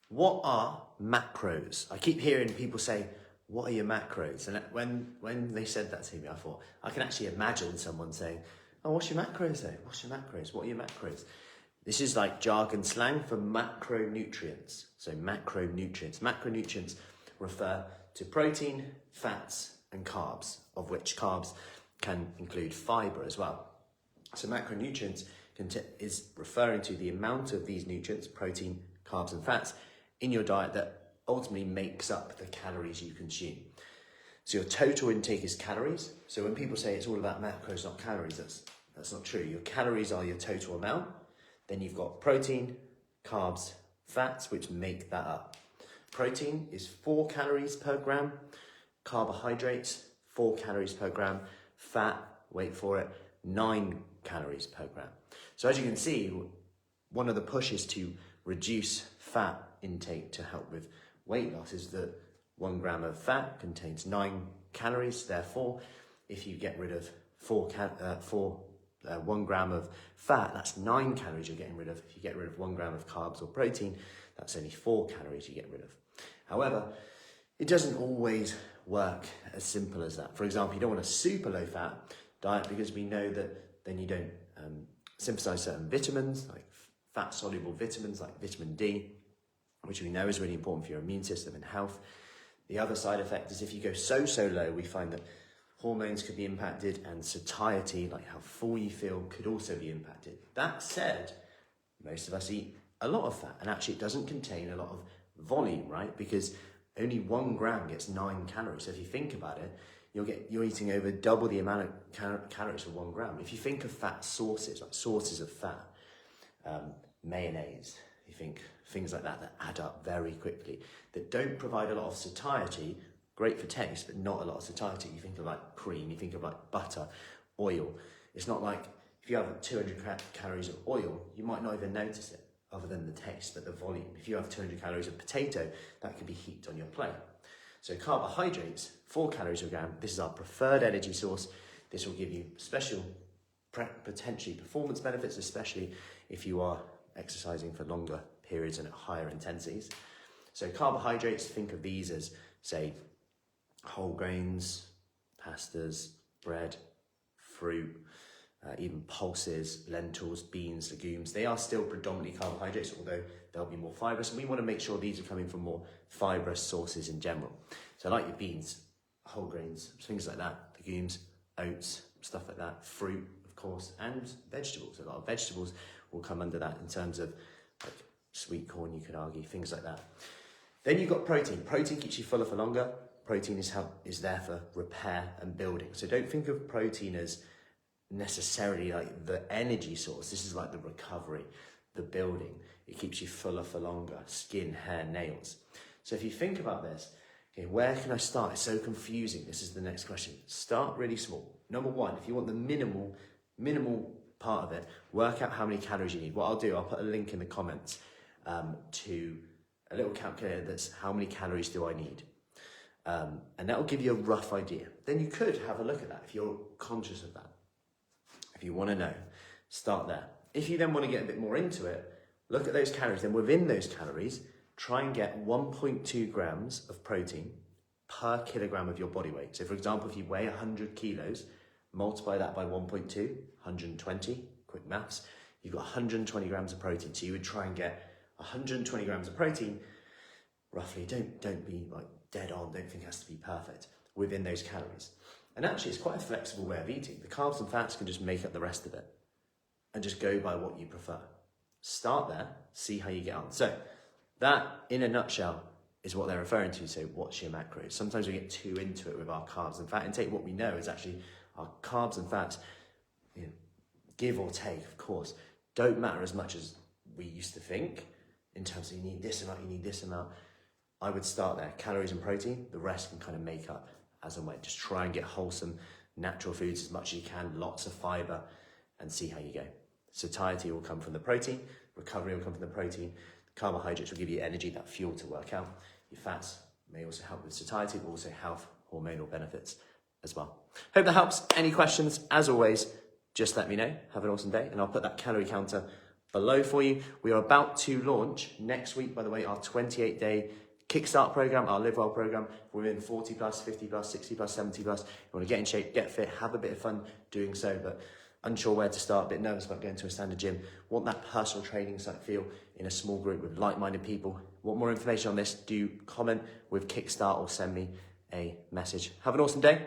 What are macros? I keep hearing people say, what are your macros? And when they said that to me, I thought, I can actually imagine someone saying, oh, what's your macros though? What's your macros? What are your macros? This is like jargon slang for macronutrients. So macronutrients. Macronutrients refer to protein, fats, and carbs, of which carbs can include fiber as well. So macronutrients is referring to the amount of these nutrients, protein, carbs, and fats, in your diet that ultimately makes up the calories you consume. So your total intake is calories. So when people say it's all about macros, not calories, that's not true. Your calories are your total amount. Then you've got protein, carbs, fats, which make that up. Protein is 4 calories per gram. Carbohydrates, 4 calories per gram. Fat, wait for it, 9 calories per gram. So as you can see, one of the pushes to reduce fat intake to help with weight loss is that 1 gram of fat contains 9 calories. Therefore, if you get rid of 1 gram of fat, that's 9 calories you're getting rid of. If you get rid of 1 gram of carbs or protein, that's only 4 calories you get rid of. However, it doesn't always work as simple as that. For example, you don't want a super low fat diet because we know that then you don't synthesize certain vitamins, like fat soluble vitamins like vitamin D, which we know is really important for your immune system and health. The other side effect is if you go so low, we find that hormones could be impacted and satiety, like how full you feel, could also be impacted. That said, most of us eat a lot of fat, and actually it doesn't contain a lot of volume, right? Because only 1 gram gets 9 calories. So if you think about it, you're eating over double the amount of calories for 1 gram. If you think of fat sources, like sources of fat, mayonnaise, you think things like that add up very quickly, that don't provide a lot of satiety, great for taste, but not a lot of satiety. You think of like cream, you think of like butter, oil. It's not like if you have 200 calories of oil, you might not even notice it other than the taste, but the volume. If you have 200 calories of potato, that could be heaped on your plate. So carbohydrates, 4 calories per gram, this is our preferred energy source. This will give you special, potentially performance benefits, especially if you are exercising for longer periods and at higher intensities. So carbohydrates, think of these as, say, whole grains, pastas, bread, fruit, even pulses, lentils, beans, legumes. They are still predominantly carbohydrates, although they'll be more fibrous. And we want to make sure these are coming from more fibrous sources in general. So like your beans, whole grains, things like that, legumes, oats, stuff like that, fruit, of course, and vegetables. A lot of vegetables will come under that in terms of like sweet corn, you could argue, things like that. Then you've got protein. Protein keeps you fuller for longer. Protein is there for repair and building. So don't think of protein as necessarily like the energy source. This is like the recovery, the building. It keeps you fuller for longer. Skin, hair, nails. So if you think about this, okay, where can I start? It's so confusing. This is the next question. Start really small. Number 1, if you want the minimal part of it, work out how many calories you need. What I'll do, I'll put a link in the comments to a little calculator that's how many calories do I need. And that will give you a rough idea. Then you could have a look at that if you're conscious of that. If you want to know, start there. If you then want to get a bit more into it, look at those calories. Then within those calories, try and get 1.2 grams of protein per kilogram of your body weight. So for example, if you weigh 100 kilos, multiply that by 1.2, 120, quick maths, you've got 120 grams of protein. So you would try and get 120 grams of protein, roughly. Don't be like dead on, don't think it has to be perfect, within those calories. And actually it's quite a flexible way of eating. The carbs and fats can just make up the rest of it and just go by what you prefer. Start there, see how you get on. So that, in a nutshell, is what they're referring to. So what's your macros? Sometimes we get too into it with our carbs and fat intake. What we know is actually our carbs and fats, give or take, of course, don't matter as much as we used to think in terms of you need this amount, you need this amount. I would start there, calories and protein, the rest can kind of make up as and when. Just try and get wholesome, natural foods as much as you can, lots of fiber, and see how you go. Satiety will come from the protein, recovery will come from the protein, carbohydrates will give you energy, that fuel to work out. Your fats may also help with satiety, but also health, hormonal benefits as well. Hope that helps. Any questions, as always, just let me know. Have an awesome day, and I'll put that calorie counter below for you. We are about to launch next week, by the way, our 28-day Kickstart program, our Live Well program. We're in 40 plus, 50 plus, 60 plus, 70 plus. You want to get in shape, get fit, have a bit of fun doing so, but unsure where to start, a bit nervous about going to a standard gym. Want that personal training type feel in a small group with like-minded people. Want more information on this? Do comment with Kickstart or send me a message. Have an awesome day.